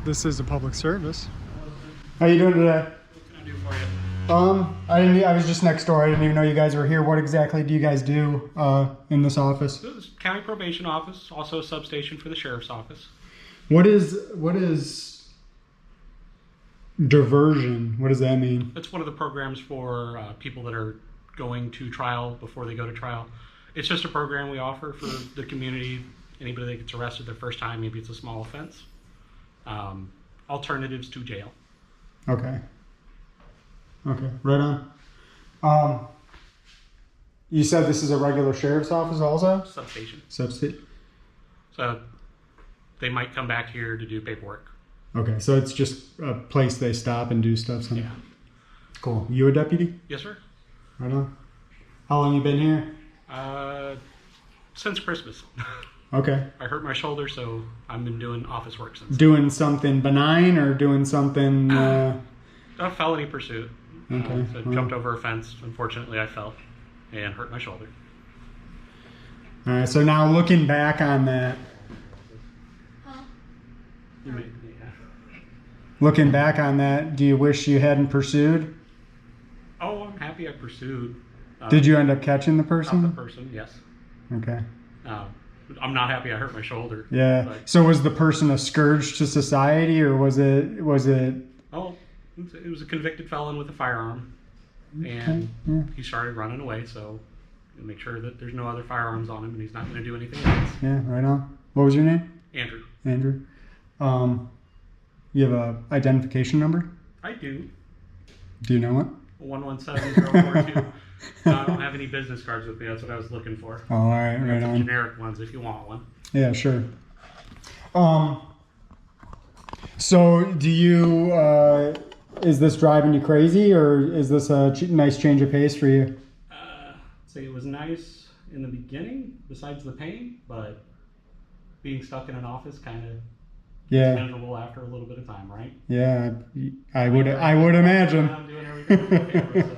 This is a public service. How you doing today? What can I do for you? I was just next door. I didn't even know you guys were here. What exactly do you guys do in this office? This is county probation office, also a substation for the sheriff's office. What is diversion? What does that mean? It's one of the programs for people that are going to trial before they go to trial. It's just a program we offer for the community. Anybody that gets arrested their first time, maybe it's a small offense. Alternatives to jail. Okay. Okay, right on. You said this is a regular sheriff's office also? Substation. Substation. So they might come back here to do paperwork. Okay, so it's just a place they stop and do stuff. So. Yeah. Cool. You a deputy? Yes, sir. Right on. How long you been here? Since Christmas. Okay. I hurt my shoulder, so I've been doing office work since. Doing something benign or doing something... A felony pursuit. Okay. So I jumped over a fence. Unfortunately, I fell and hurt my shoulder. All right, so now looking back on that... Looking back on that, do you wish you hadn't pursued? Oh, I'm happy I pursued. Did you end up catching the person? Not the person, yes. Okay. I'm not happy I hurt my shoulder. Yeah. But, so was the person a scourge to society, or was it? Oh, it was a convicted felon with a firearm, and he started running away. So make sure that there's no other firearms on him, and he's not going to do anything else. Yeah, right on. What was your name? Andrew. Andrew. You have a identification number? I do. Do you know it? 117042. No, I don't have any business cards with me. That's what I was looking for. Oh, all right, right on. Generic ones if you want one. Yeah, sure. So do you, is this driving you crazy, or is this a nice change of pace for you? Say it was nice in the beginning, besides the pain, but being stuck in an office kind of is miserable after a little bit of time, right? Yeah, I would imagine. I'm doing everything on the camera, so.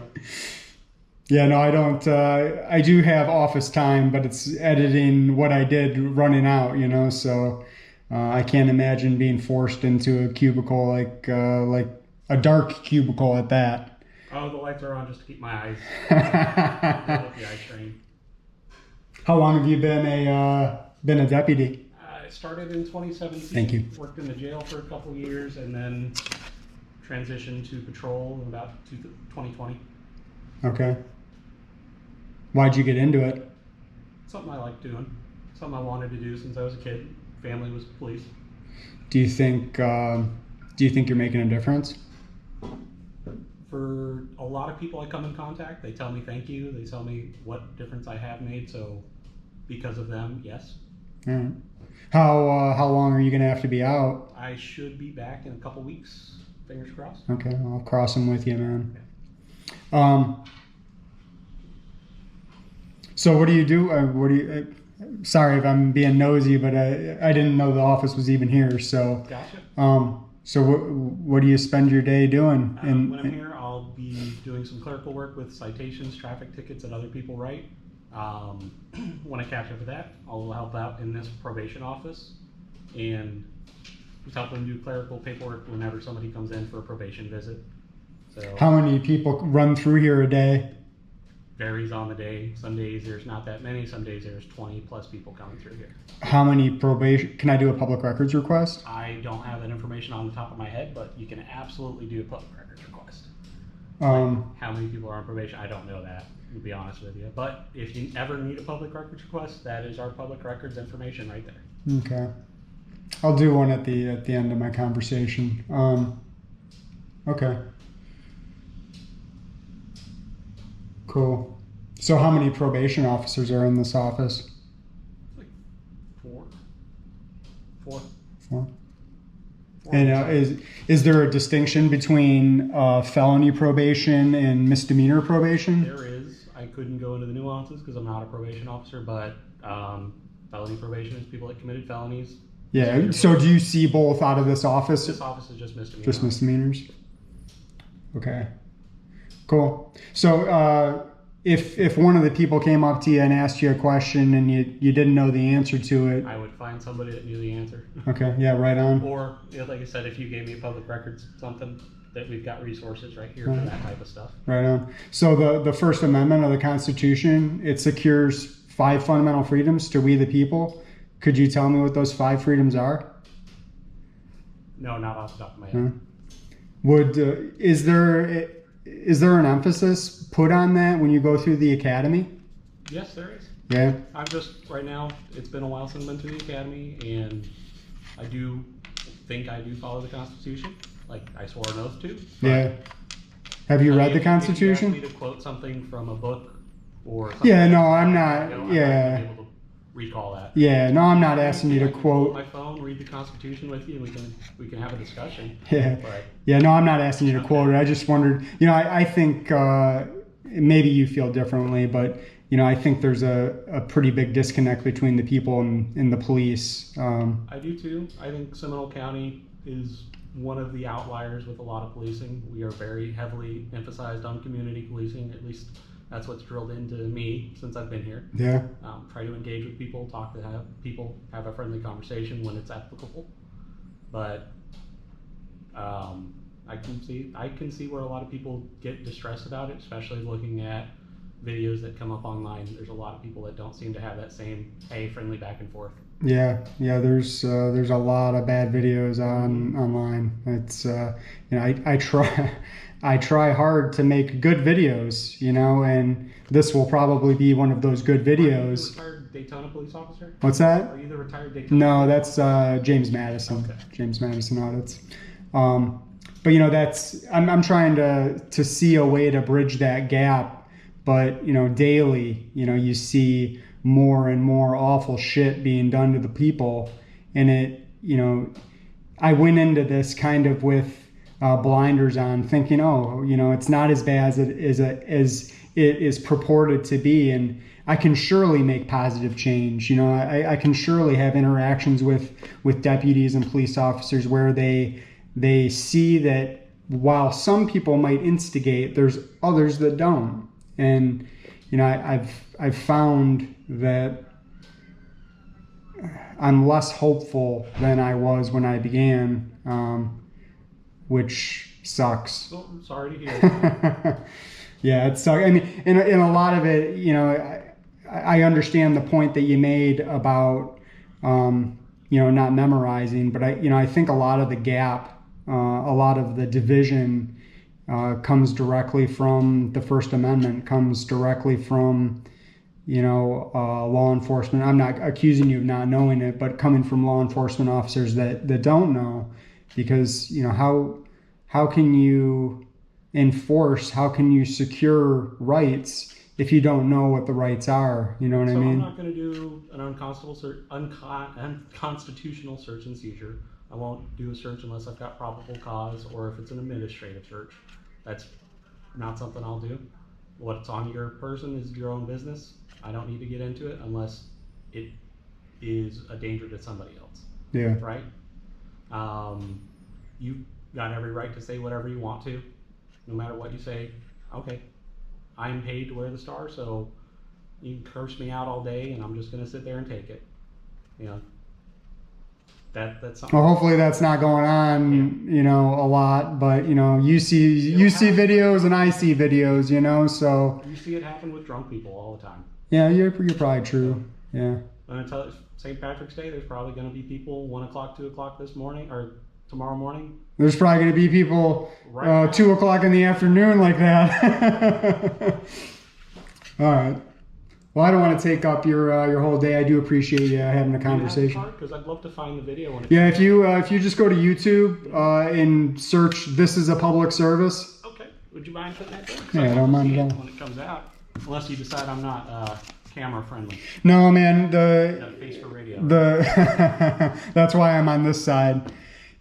Yeah, no, I don't. I do have office time, but it's editing what I did running out, so I can't imagine being forced into a cubicle like a dark cubicle at that. Oh, the lights are on just to keep my eyes. The eye strain. How long have you been a deputy? I started in 2017. Thank you. Worked in the jail for a couple years, and then transitioned to patrol in about 2020. Okay. Why'd you get into it? Something I like doing. Something I wanted to do since I was a kid. Family was police. Do you think you're making a difference? For a lot of people I come in contact, they tell me thank you. They tell me what difference I have made. So because of them, yes. All right. How long are you gonna have to be out? I should be back in a couple weeks. Fingers crossed. Okay, I'll cross them with you, man. Okay. So what do you do? Sorry if I'm being nosy, but I didn't know the office was even here. So, gotcha. So what do you spend your day doing? When I'm here, I'll be doing some clerical work with citations, traffic tickets that other people write. When I catch up with that, I'll help out in this probation office and just help them do clerical paperwork whenever somebody comes in for a probation visit. So how many people run through here a day? Varies on the day. Some days there's not that many. Some days there's 20 plus people coming through here. How many probation? Can I do a public records request? I don't have that information on the top of my head, but you can absolutely do a public records request. How many people are on probation? I don't know that, to be honest with you. But if you ever need a public records request, that is our public records information right there. Okay. I'll do one at the end of my conversation. Okay. Cool. So how many probation officers are in this office? Like four. And is there a distinction between felony probation and misdemeanor probation? There is. I couldn't go into the nuances because I'm not a probation officer, but felony probation is people that committed felonies. Yeah. So do you see both out of this office? This office is just misdemeanors. Just misdemeanors? Okay. Cool. So if one of the people came up to you and asked you a question and you didn't know the answer to it, I would find somebody that knew the answer. Okay, yeah, right on. Or, like I said, if you gave me public records something, that we've got resources right here for that type of stuff. Right on. So the First Amendment of the Constitution, it secures 5 fundamental freedoms to we the people. Could you tell me what those 5 freedoms are? No, not off the top of my head. Is there an emphasis put on that when you go through the academy? Yes, there is. Yeah. I'm just, right now, it's been a while since I've been to the academy, and I do think I do follow the Constitution. Like, I swore an oath to. Yeah. Have you read the Constitution? If you asked me to quote something from a book or something. Yeah, no, I'm not. I'm not gonna be able to recall that. Yeah, no, I'm not asking you to quote. My phone, read the Constitution with you, and we can have a discussion. Yeah, but, yeah, no, I'm not asking you to quote it. I just wondered. I think maybe you feel differently, but I think there's a pretty big disconnect between the people and the police. I do too. I think Seminole County is one of the outliers with a lot of policing. We are very heavily emphasized on community policing. At least that's what's drilled into me since I've been here. Yeah. Try to engage with people, talk to people, have a friendly conversation when it's applicable. But I can see where a lot of people get distressed about it, especially looking at videos that come up online. There's a lot of people that don't seem to have that same friendly back and forth. Yeah. There's a lot of bad videos online. It's I try hard to make good videos, and this will probably be one of those good videos. Are you the retired Daytona police officer? What's that? Are you the retired Daytona? No, that's James Madison. Okay. James Madison audits. But that's I'm trying to see a way to bridge that gap. But daily, you see more and more awful shit being done to the people, and I went into this kind of with blinders on, thinking, it's not as bad as it is purported to be, and I can surely make positive change. I can surely have interactions with deputies and police officers where they see that while some people might instigate, there's others that don't. And I've found that I'm less hopeful than I was when I began, which sucks. Oh, I'm sorry to hear that. Yeah, it sucks. I mean, in a lot of it, I understand the point that you made about not memorizing, but I think a lot of the gap, a lot of the division comes directly from the First Amendment, comes directly from, law enforcement. I'm not accusing you of not knowing it, but coming from law enforcement officers that don't know, because, how can you enforce, how can you secure rights if you don't know what the rights are? You know what I mean? I'm not going to do an unconstitutional search and seizure. I won't do a search unless I've got probable cause, or if it's an administrative search. That's not something I'll do. What's on your person is your own business. I don't need to get into it unless it is a danger to somebody else. Yeah. Right? You've got every right to say whatever you want to. No matter what you say, okay, I'm paid to wear the star, so you can curse me out all day and I'm just going to sit there and take it. That's something. Well, hopefully that's not going on, a lot, but you see videos and I see videos, so. You see it happen with drunk people all the time. Yeah, you're probably true. Yeah. And until St. Patrick's Day, there's probably going to be people 1 o'clock, 2 o'clock this morning, or tomorrow morning. There's probably going to be people 2 o'clock in the afternoon like that. All right. Well, I don't want to take up your whole day. I do appreciate you having a conversation. Because I'd love to find the video. Yeah, if you just go to YouTube and search "This is a public service." Okay. Would you mind putting that there? Yeah, I don't mind at all. When it comes out, unless you decide I'm not camera friendly. No, man. Face for radio. That's why I'm on this side.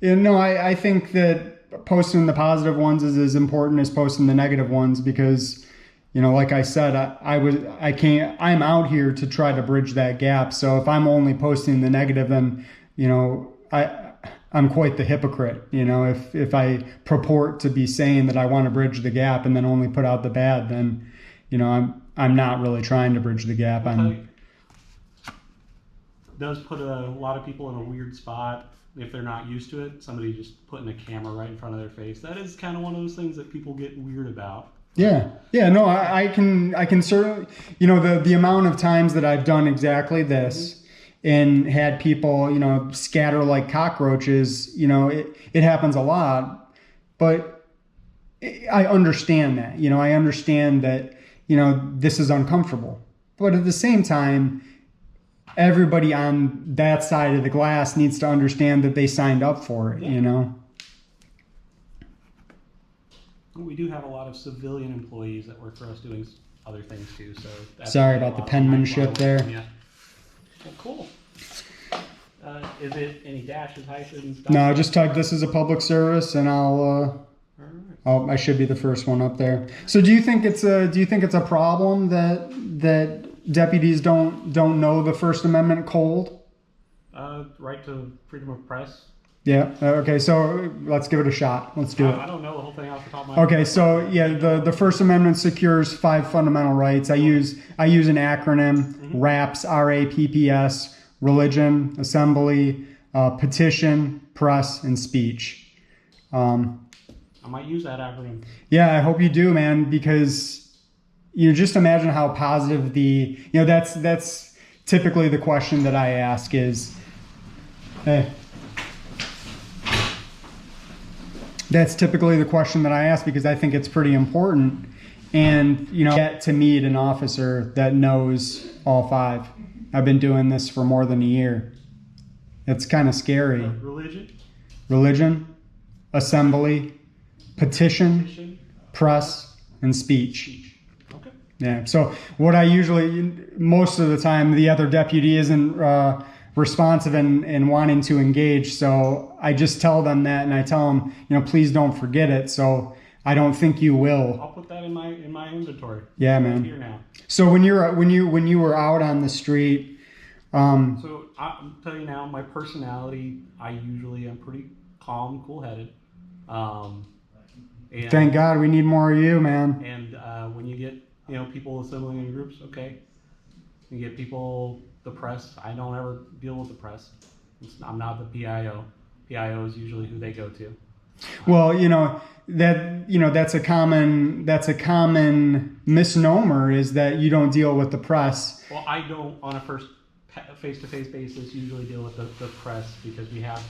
And no, I think that posting the positive ones is as important as posting the negative ones, because, like I said, I'm out here to try to bridge that gap. So if I'm only posting the negative, then, I'm quite the hypocrite. If I purport to be saying that I want to bridge the gap and then only put out the bad, then, I'm I'm not really trying to bridge the gap. Does put a lot of people in a weird spot if they're not used to it. Somebody just putting a camera right in front of their face. That is kind of one of those things that people get weird about. Yeah. No, I can certainly, the amount of times that I've done exactly this and had people, scatter like cockroaches, it happens a lot, but I understand that, I understand that, this is uncomfortable, but at the same time, everybody on that side of the glass needs to understand that they signed up for it, We do have a lot of civilian employees that work for us doing other things too. So sorry about the penmanship there. Well, cool. Is it any dashes, hyphens? No, I just typed this as a public service, and I should be the first one up there. So do you think it's a problem that deputies don't know the First Amendment cold? Right to freedom of press. Yeah. Okay. So let's give it a shot. Let's do it. I don't know the whole thing off the top of my head. Okay. So yeah, the First Amendment secures 5 fundamental rights. I use an acronym: RAPS, RAPPS: religion, assembly, petition, press, and speech. I might use that acronym. Yeah, I hope you do, man, because just imagine how positive that's typically the question that I ask is, hey. That's typically the question that I ask because I think it's pretty important. And, get to meet an officer that knows all 5. I've been doing this for more than a year. It's kind of scary. Religion, assembly, petition, press, and speech. Okay. Yeah. So what I usually, most of the time, the other deputy isn't responsive and wanting to engage. So I just tell them that, and I tell them, please don't forget it. So I don't think you will. I'll put that in my inventory. Yeah, man. Here now. So when you were out on the street, so I'll tell you now, my personality, I usually am pretty calm, cool-headed. Thank God we need more of you, man. And when you get people assembling in groups, okay, you get people. The press, I don't ever deal with the press. I'm not the PIO. PIO is usually who they go to. Well, that's a common misnomer is that you don't deal with the press. Well, I don't on a first face-to-face basis usually deal with the press because we have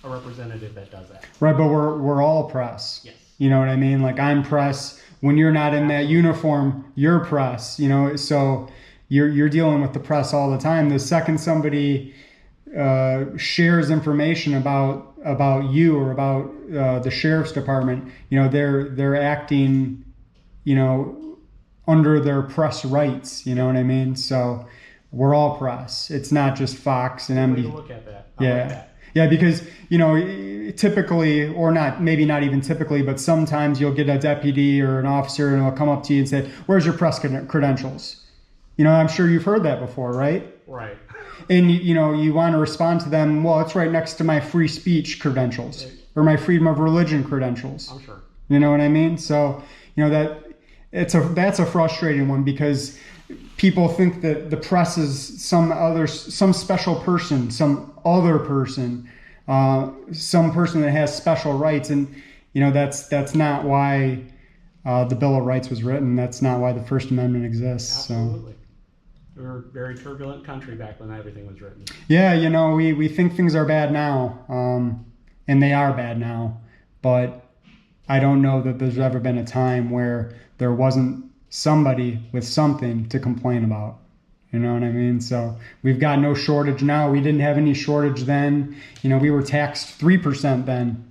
a representative that does that. Right, but we're all press. Yes. You know what I mean? Like I'm press. When you're not in that uniform, you're press. So. You're dealing with the press all the time. The second somebody shares information about you or about the sheriff's department, they're acting, under their press rights. You know what I mean? So we're all press. It's not just Fox and MD. Look at that. I like that. Yeah, because typically, or not, maybe not even typically, but sometimes you'll get a deputy or an officer and they'll come up to you and say, "Where's your press credentials?" I'm sure you've heard that before, right? Right. And, you want to respond to them, well, it's right next to my free speech credentials or my freedom of religion credentials. I'm sure. You know what I mean? So, that's a frustrating one because people think that the press is some special person, some other person, some person that has special rights. And, that's not why the Bill of Rights was written. That's not why the First Amendment exists. Absolutely. We were a very turbulent country back when everything was written. Yeah, we think things are bad now, and they are bad now. But I don't know that there's ever been a time where there wasn't somebody with something to complain about. You know what I mean? So we've got no shortage now. We didn't have any shortage then. We were taxed 3% then.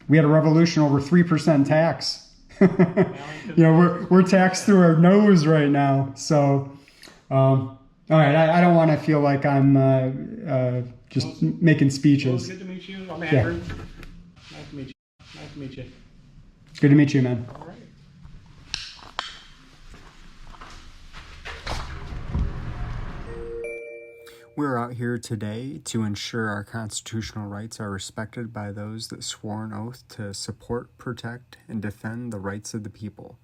We had a revolution over 3% tax. We're taxed through our nose right now. So, all right. I don't want to feel like I'm just making speeches. Well, good to meet you. I'm Andrew. Yeah. Nice to meet you. Good to meet you, man. All right. We're out here today to ensure our constitutional rights are respected by those that swore an oath to support, protect, and defend the rights of the people.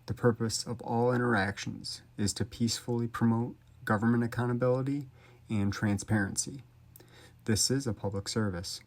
The purpose of all interactions is to peacefully promote government accountability and transparency. This is a public service.